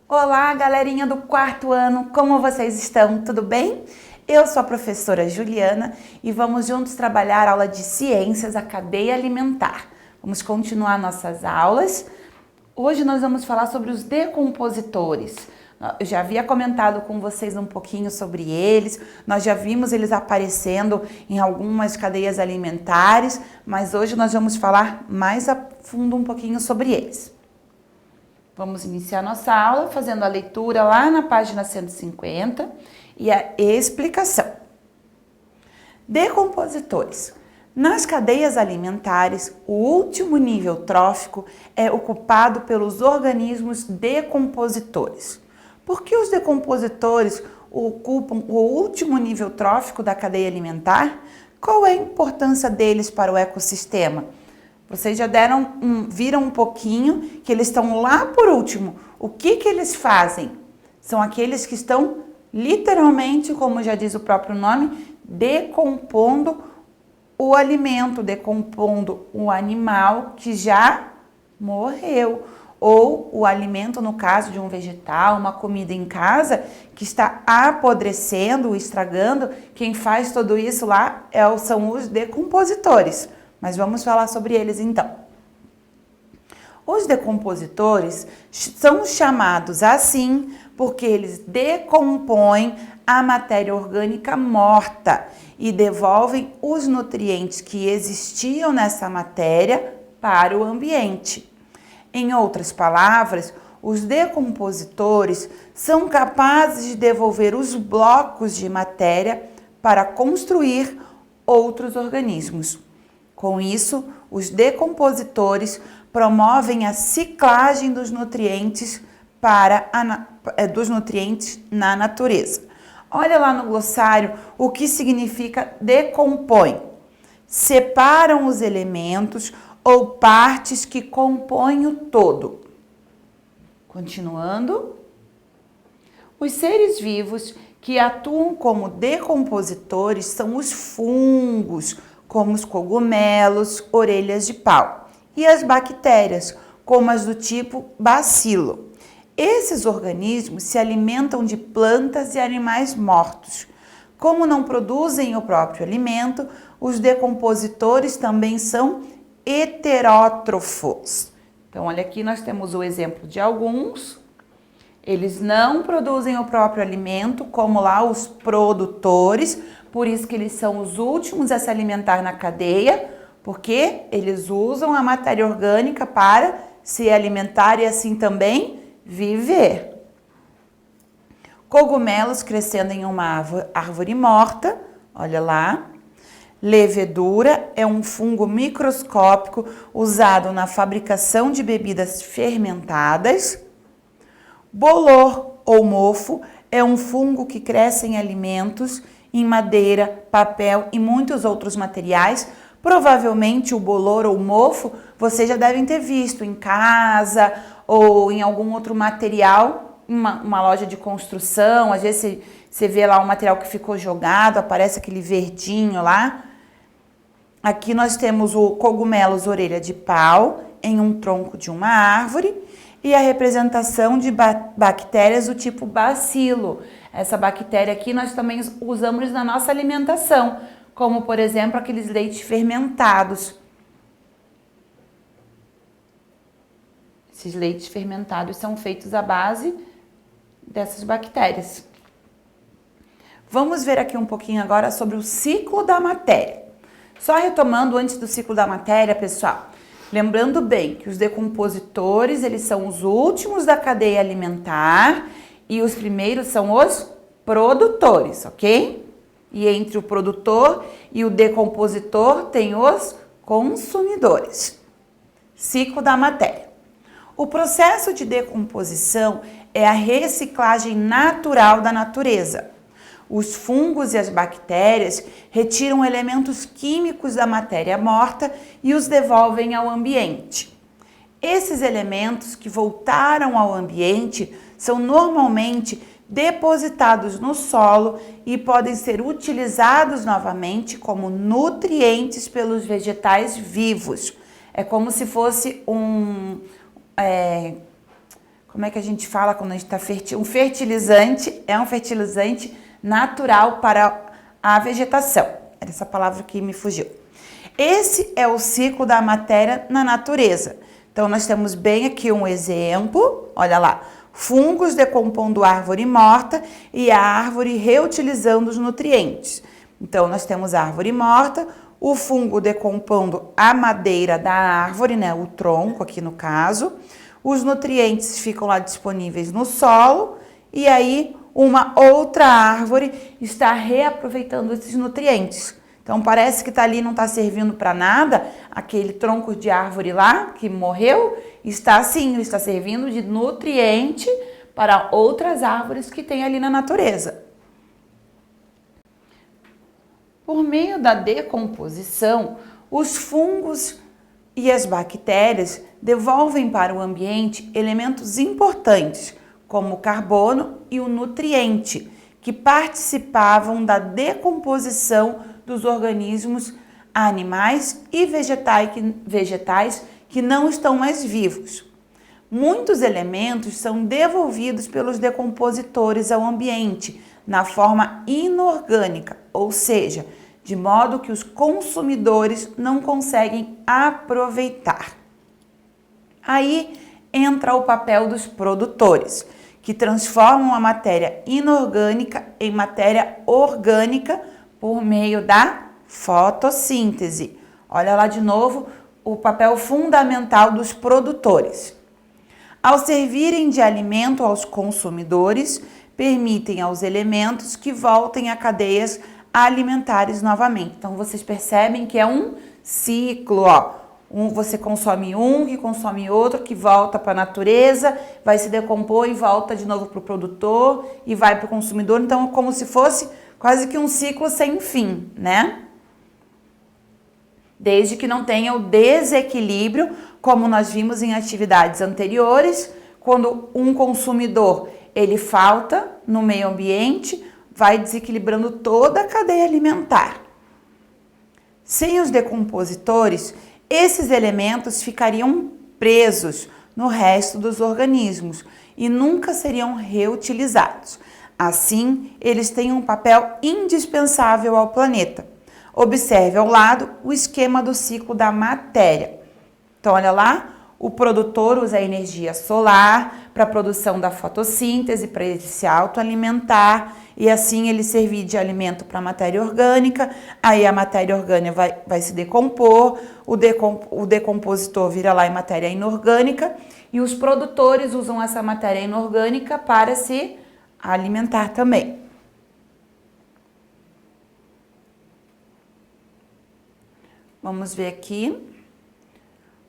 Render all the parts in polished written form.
Olá, galerinha do quarto ano, como vocês estão? Tudo bem? Eu sou a professora Juliana e vamos juntos trabalhar a aula de Ciências da Cadeia Alimentar. Vamos continuar nossas aulas. Hoje nós vamos falar sobre os decompositores. Eu já havia comentado com vocês um pouquinho sobre eles, nós já vimos eles aparecendo em algumas cadeias alimentares, mas hoje nós vamos falar mais a fundo um pouquinho sobre eles. Vamos iniciar nossa aula fazendo a leitura lá na página 150 e a explicação. Decompositores. Nas cadeias alimentares, o último nível trófico é ocupado pelos organismos decompositores. Por que os decompositores ocupam o último nível trófico da cadeia alimentar? Qual é a importância deles para o ecossistema? Vocês já viram um pouquinho que eles estão lá por último. O que eles fazem? São aqueles que estão literalmente, como já diz o próprio nome, decompondo o alimento, decompondo o animal que já morreu. Ou o alimento, no caso de um vegetal, uma comida em casa, que está apodrecendo, estragando. Quem faz tudo isso lá são os decompositores. Mas vamos falar sobre eles então. Os decompositores são chamados assim porque eles decompõem a matéria orgânica morta e devolvem os nutrientes que existiam nessa matéria para o ambiente. Em outras palavras, os decompositores são capazes de devolver os blocos de matéria para construir outros organismos. Com isso, os decompositores promovem a ciclagem dos nutrientes na natureza. Olha lá no glossário o que significa decompõe. Separam os elementos ou partes que compõem o todo. Continuando. Os seres vivos que atuam como decompositores são os fungos, como os cogumelos, orelhas de pau, e as bactérias, como as do tipo bacilo. Esses organismos se alimentam de plantas e animais mortos. Como não produzem o próprio alimento, os decompositores também são heterótrofos. Então, olha aqui, nós temos o exemplo de alguns. Eles não produzem o próprio alimento, como lá os produtores, por isso que eles são os últimos a se alimentar na cadeia, porque eles usam a matéria orgânica para se alimentar e assim também viver. Cogumelos crescendo em uma árvore morta, olha lá. Levedura é um fungo microscópico usado na fabricação de bebidas fermentadas. Bolor ou mofo é um fungo que cresce em alimentos, em madeira, papel e muitos outros materiais. Provavelmente o bolor ou mofo vocês já devem ter visto em casa ou em algum outro material, uma loja de construção. Às vezes você vê lá um material que ficou jogado, aparece aquele verdinho lá. Aqui nós temos o cogumelos orelha de pau em um tronco de uma árvore e a representação de bactérias do tipo bacilo. Essa bactéria aqui nós também usamos na nossa alimentação, como por exemplo aqueles leites fermentados. Esses leites fermentados são feitos à base dessas bactérias. Vamos ver aqui um pouquinho agora sobre o ciclo da matéria. Só retomando antes do ciclo da matéria, pessoal, lembrando bem que os decompositores, eles são os últimos da cadeia alimentar e os primeiros são os produtores, ok? E entre o produtor e o decompositor tem os consumidores. Ciclo da matéria. O processo de decomposição é a reciclagem natural da natureza. Os fungos e as bactérias retiram elementos químicos da matéria morta e os devolvem ao ambiente. Esses elementos que voltaram ao ambiente são normalmente depositados no solo e podem ser utilizados novamente como nutrientes pelos vegetais vivos. É como se fosse como é que a gente fala quando a gente está um fertilizante, é um fertilizante natural para a vegetação. Era essa palavra que me fugiu. Esse é o ciclo da matéria na natureza. Então, nós temos bem aqui um exemplo, olha lá, fungos decompondo árvore morta e a árvore reutilizando os nutrientes. Então, nós temos a árvore morta, o fungo decompondo a madeira da árvore, né, o tronco aqui no caso, os nutrientes ficam lá disponíveis no solo e aí uma outra árvore está reaproveitando esses nutrientes. Então, parece que está ali, não está servindo para nada, aquele tronco de árvore lá, que morreu, está sim, está servindo de nutriente para outras árvores que tem ali na natureza. Por meio da decomposição, os fungos e as bactérias devolvem para o ambiente elementos importantes, como o carbono e o nutriente, que participavam da decomposição dos organismos animais e vegetais que não estão mais vivos. Muitos elementos são devolvidos pelos decompositores ao ambiente na forma inorgânica, ou seja, de modo que os consumidores não conseguem aproveitar. Aí entra o papel dos produtores, que transformam a matéria inorgânica em matéria orgânica por meio da fotossíntese. Olha lá de novo o papel fundamental dos produtores. Ao servirem de alimento aos consumidores, permitem aos elementos que voltem a cadeias alimentares novamente. Então, vocês percebem que é um ciclo, ó. Você consome um, que consome outro, que volta para a natureza, vai se decompor e volta de novo para o produtor e vai para o consumidor. Então, é como se fosse quase que um ciclo sem fim, né? Desde que não tenha o desequilíbrio, como nós vimos em atividades anteriores, quando um consumidor ele falta no meio ambiente, vai desequilibrando toda a cadeia alimentar. Sem os decompositores, esses elementos ficariam presos no resto dos organismos e nunca seriam reutilizados. Assim, eles têm um papel indispensável ao planeta. Observe ao lado o esquema do ciclo da matéria. Então, olha lá, o produtor usa a energia solar para a produção da fotossíntese, para ele se autoalimentar e assim ele servir de alimento para a matéria orgânica. Aí a matéria orgânica vai se decompor, o decompositor vira lá em matéria inorgânica e os produtores usam essa matéria inorgânica para se alimentar também. Vamos ver aqui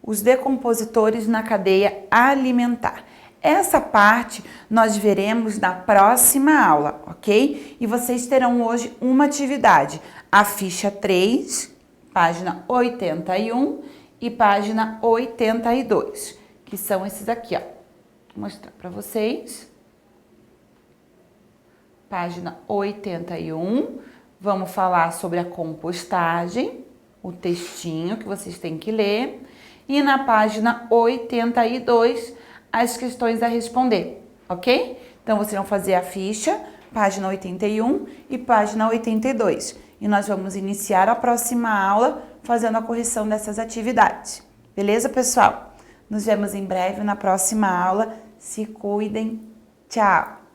os decompositores na cadeia alimentar. Essa parte nós veremos na próxima aula, ok? E vocês terão hoje uma atividade, a ficha 3, página 81 e página 82, que são esses aqui, ó. Vou mostrar para vocês. Página 81, vamos falar sobre a compostagem, o textinho que vocês têm que ler. E na página 82, as questões a responder, ok? Então, vocês vão fazer a ficha, página 81 e página 82. E nós vamos iniciar a próxima aula fazendo a correção dessas atividades. Beleza, pessoal? Nos vemos em breve na próxima aula. Se cuidem. Tchau!